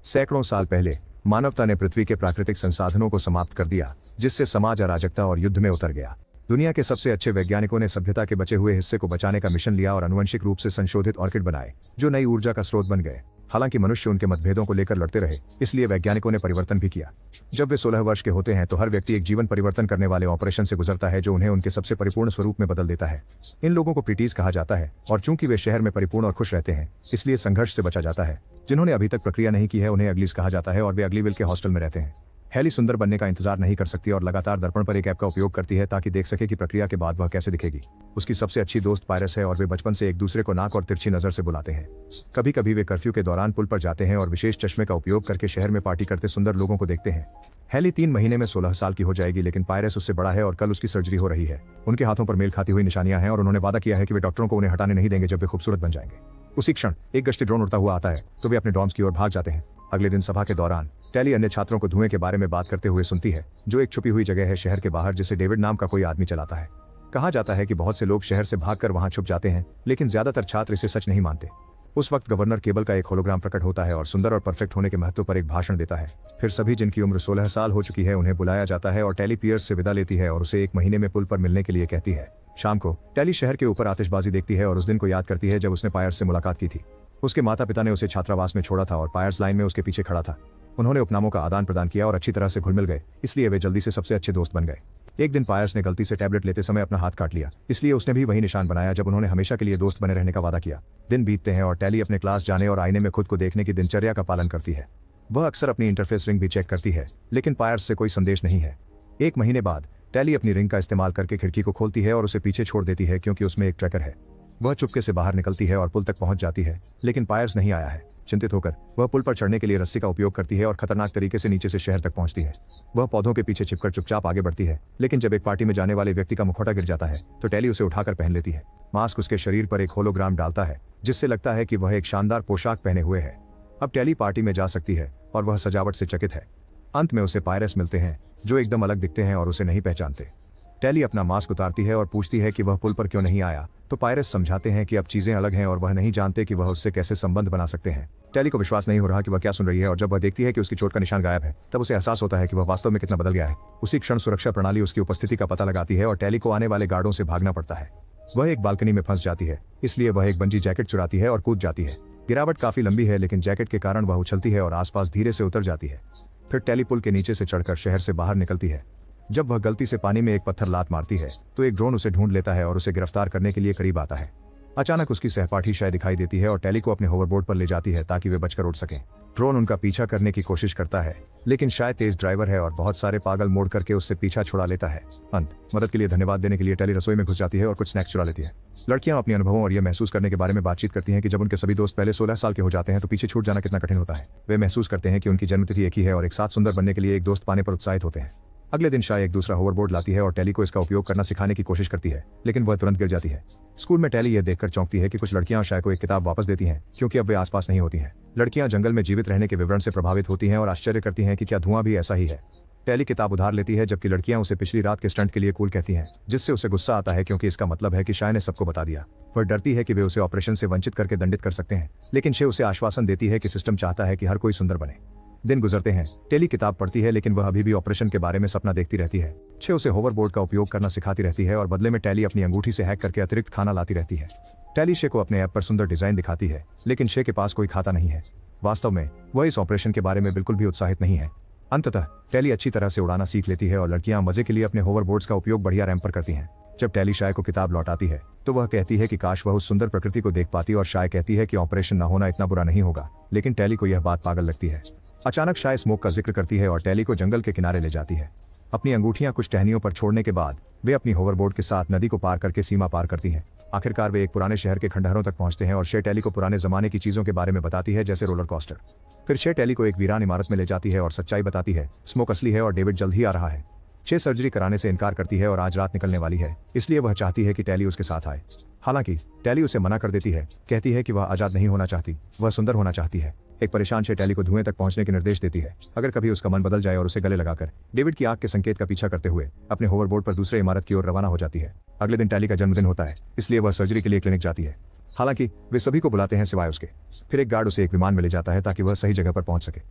सैकड़ों साल पहले मानवता ने पृथ्वी के प्राकृतिक संसाधनों को समाप्त कर दिया, जिससे समाज अराजकता और युद्ध में उतर गया। दुनिया के सबसे अच्छे वैज्ञानिकों ने सभ्यता के बचे हुए हिस्से को बचाने का मिशन लिया और आनुवंशिक रूप से संशोधित ऑर्किड बनाए, जो नई ऊर्जा का स्रोत बन गए। हालांकि मनुष्य उनके मतभेदों को लेकर लड़ते रहे, इसलिए वैज्ञानिकों ने परिवर्तन भी किया। जब वे 16 वर्ष के होते हैं तो हर व्यक्ति एक जीवन परिवर्तन करने वाले ऑपरेशन से गुजरता है, जो उन्हें उनके सबसे परिपूर्ण स्वरूप में बदल देता है। इन लोगों को प्रीटीज कहा जाता है, और चूंकि वे शहर में परिपूर्ण और खुश रहते हैं, इसलिए संघर्ष से बचा जाता है। जिन्होंने अभी तक प्रक्रिया नहीं की है उन्हें अगलीज कहा जाता है, और वे अग्लीविल के हॉस्टल में रहते हैं। हैली सुंदर बनने का इंतजार नहीं कर सकती और लगातार दर्पण पर एक ऐप का उपयोग करती है ताकि देख सके कि प्रक्रिया के बाद वह कैसे दिखेगी। उसकी सबसे अच्छी दोस्त पायरस है और वे बचपन से एक दूसरे को नाक और तिरछी नजर से बुलाते हैं। कभी कभी वे कर्फ्यू के दौरान पुल पर जाते हैं और विशेष चश्मे का उपयोग करके शहर में पार्टी करते सुंदर लोगों को देखते हैं। हैली 3 महीने में 16 साल की हो जाएगी, लेकिन पायरस उससे बड़ा है और कल उसकी सर्जरी हो रही है। उनके हाथों पर मेल खाती हुई निशानियां हैं और उन्होंने वादा किया है कि वे डॉक्टरों को उन्हें हटाने नहीं देंगे जब वे खूबसूरत बन जाएंगे। उसी क्षण एक गश्ती ड्रोन उड़ता हुआ आता है तो वे अपने डॉर्म्स की ओर भाग जाते हैं। अगले दिन सभा के दौरान टैली अन्य छात्रों को धुएं के बारे में बात करते हुए सुनती है, जो एक छुपी हुई जगह है शहर के बाहर, जिसे डेविड नाम का कोई आदमी चलाता है। कहा जाता है कि बहुत से लोग शहर से भागकर वहां छुप जाते हैं, लेकिन ज्यादातर छात्र इसे सच नहीं मानते। उस वक्त गवर्नर केबल का एक होलोग्राम प्रकट होता है और सुंदर और परफेक्ट होने के महत्व पर एक भाषण देता है। फिर सभी जिनकी उम्र 16 साल हो चुकी है उन्हें बुलाया जाता है और टैली पियर्स से विदा लेती है और उसे 1 महीने में पुल पर मिलने के लिए कहती है। शाम को टैली शहर के ऊपर आतिशबाजी देखती है और उस दिन को याद करती है जब उसने पायर्स से मुलाकात की थी। उसके माता पिता ने उसे छात्रावास में छोड़ा था और पायर्स लाइन में उसके पीछे खड़ा था। उन्होंने उपनामों का आदान प्रदान किया और अच्छी तरह से घुल मिल गए, इसलिए वे जल्दी से सबसे अच्छे दोस्त बन गए। एक दिन पायर्स ने गलती से टैबलेट लेते समय अपना हाथ काट लिया, इसलिए उसने भी वही निशान बनाया जब उन्होंने हमेशा के लिए दोस्त बने रहने का वादा किया। दिन बीतते हैं और टैली अपने क्लास जाने और आईने में खुद को देखने की दिनचर्या का पालन करती है। वह अक्सर अपनी इंटरफेस रिंग भी चेक करती है, लेकिन पायर्स से कोई संदेश नहीं है। 1 महीने बाद टैली अपनी रिंग का इस्तेमाल करके खिड़की को खोलती है और उसे पीछे छोड़ देती है क्योंकि उसमें एक ट्रैकर है। वह चुपके से बाहर निकलती है और पुल तक पहुंच जाती है, लेकिन पायर्स नहीं आया है। चिंतित होकर वह पुल पर चढ़ने के लिए रस्सी का उपयोग करती है और खतरनाक तरीके से नीचे से शहर तक पहुंचती है। वह पौधों के पीछे छिपकर चुपचाप आगे बढ़ती है, लेकिन जब एक पार्टी में जाने वाले व्यक्ति का मुखौटा गिर जाता है तो टैली उसे उठाकर पहन लेती है। मास्क उसके शरीर पर एक होलोग्राम डालता है, जिससे लगता है कि वह एक शानदार पोशाक पहने हुए है। अब टैली पार्टी में जा सकती है और वह सजावट से चकित है। अंत में उसे पायरस मिलते हैं, जो एकदम अलग दिखते हैं और उसे नहीं पहचानते। टैली अपना मास्क उतारती है और पूछती है कि वह पुल पर क्यों नहीं आया, तो पायरस समझाते हैं कि अब चीजें अलग हैं और वह नहीं जानते कि वह उससे कैसे संबंध बना सकते हैं। टैली को विश्वास नहीं हो रहा कि वह क्या सुन रही है, और जब वह देखती है कि उसकी चोट का निशान गायब है तब उसे एहसास होता है कि वह वास्तव में कितना बदल गया है। उसी क्षण सुरक्षा प्रणाली उसकी उपस्थिति का पता लगाती है और टैली को आने वाले गार्डों से भागना पड़ता है। वह एक बालकनी में फंस जाती है, इसलिए वह एक बंजी जैकेट चुराती है और कूद जाती है। गिरावट काफी लंबी है, लेकिन जैकेट के कारण वह उछलती है और आसपास धीरे से उतर जाती है। फिर टैली पुल के नीचे से चढ़कर शहर से बाहर निकलती है। जब वह गलती से पानी में एक पत्थर लात मारती है तो एक ड्रोन उसे ढूंढ लेता है और उसे गिरफ्तार करने के लिए करीब आता है। अचानक उसकी सहपाठी शाय दिखाई देती है और टैली को अपने होवरबोर्ड पर ले जाती है ताकि वे बचकर उड़ सकें। ड्रोन उनका पीछा करने की कोशिश करता है, लेकिन शाय तेज ड्राइवर है और बहुत सारे पागल मोड़ करके उससे पीछा छुड़ा लेता है। मदद के लिए धन्यवाद देने के लिए टैली रसोई में घुस जाती है और कुछ स्नैक्स चुरा लेती है। लड़कियां अपने अनुभवों और यह महसूस करने के बारे में बातचीत करती हैं कि जब उनके सभी दोस्त पहले 16 साल के हो जाते हैं तो पीछे छूट जाना कितना कठिन होता है। वे महसूस करते हैं कि उनकी जन्मतिथि एक ही है और एक साथ सुंदर बनने के लिए एक दोस्त पाने पर उत्साहित होते हैं। अगले दिन शाय एक दूसरा होवरबोर्ड लाती है और टैली को इसका उपयोग करना सिखाने की कोशिश करती है, लेकिन वह तुरंत गिर जाती है। स्कूल में टैली यह देखकर चौंकती है कि कुछ लड़कियां शाय को एक किताब वापस देती हैं, क्योंकि अब वे आसपास नहीं होती हैं। लड़कियां जंगल में जीवित रहने के विवरण से प्रभावित होती हैं और आश्चर्य करती हैं कि क्या धुआं भी ऐसा ही है। टैली किताब उधार लेती है, जबकि लड़कियां उसे पिछली रात के स्टंट के लिए कूल कहती हैं, जिससे उसे गुस्सा आता है क्योंकि इसका मतलब है कि शाय ने सबको बता दिया। वह डरती है कि वे उसे ऑपरेशन से वंचित करके दंडित कर सकते हैं, लेकिन शे उसे आश्वासन देती है कि सिस्टम चाहता है कि हर कोई सुंदर बने। दिन गुजरते हैं। टैली किताब पढ़ती है, लेकिन वह अभी भी ऑपरेशन के बारे में सपना देखती रहती है। शे उसे होवरबोर्ड का उपयोग करना सिखाती रहती है और बदले में टैली अपनी अंगूठी से हैक करके अतिरिक्त खाना लाती रहती है। टैली शे को अपने ऐप पर सुंदर डिजाइन दिखाती है, लेकिन शे के पास कोई खाता नहीं है। वास्तव में वह इस ऑपरेशन के बारे में बिल्कुल भी उत्साहित नहीं है। अंततः टैली अच्छी तरह से उड़ाना सीख लेती है और लड़कियां मजे के लिए अपने होवरबोर्ड्स का उपयोग बढ़िया रैंप पर करती हैं। जब टैली शाय को किताब लौटाती है तो वह कहती है कि काश वह उस सुंदर प्रकृति को देख पाती, और शाय कहती है कि ऑपरेशन न होना इतना बुरा नहीं होगा, लेकिन टैली को यह बात पागल लगती है। अचानक शाय स्मोक का जिक्र करती है और टैली को जंगल के किनारे ले जाती है। अपनी अंगूठियां कुछ टहनियों पर छोड़ने के बाद वे अपनी होवरबोर्ड के साथ नदी को पार करके सीमा पार करती हैं। आखिरकार वे एक पुराने शहर के खंडहरों तक पहुंचते हैं और शे टैली को पुराने जमाने की चीजों के बारे में बताती है, जैसे रोलर कोस्टर। फिर शे टैली को एक वीरान इमारत में ले जाती है और सच्चाई बताती है, स्मोक असली है और डेविड जल्द ही आ रहा है। 6 सर्जरी कराने से इनकार करती है और आज रात निकलने वाली है, इसलिए वह चाहती है कि टैली उसके साथ आए। हालांकि टैली उसे मना कर देती है, कहती है कि वह आजाद नहीं होना चाहती, वह सुंदर होना चाहती है। एक परेशान से टैली को धुएं तक पहुंचने के निर्देश देती है। अगर कभी उसका मन बदल जाए और उसे गले लगाकर डेविड की आंख के संकेत का पीछा करते हुए अपने होवरबोर्ड पर दूसरे इमारत की ओर रवाना हो जाती है। अगले दिन टैली का जन्मदिन होता है, इसलिए वह सर्जरी के लिए क्लिनिक जाती है। हालांकि वे सभी को बुलाते हैं सिवाय उसके। फिर एक गार्ड उसे एक विमान में ले जाता है ताकि वह सही जगह पर पहुंच सके।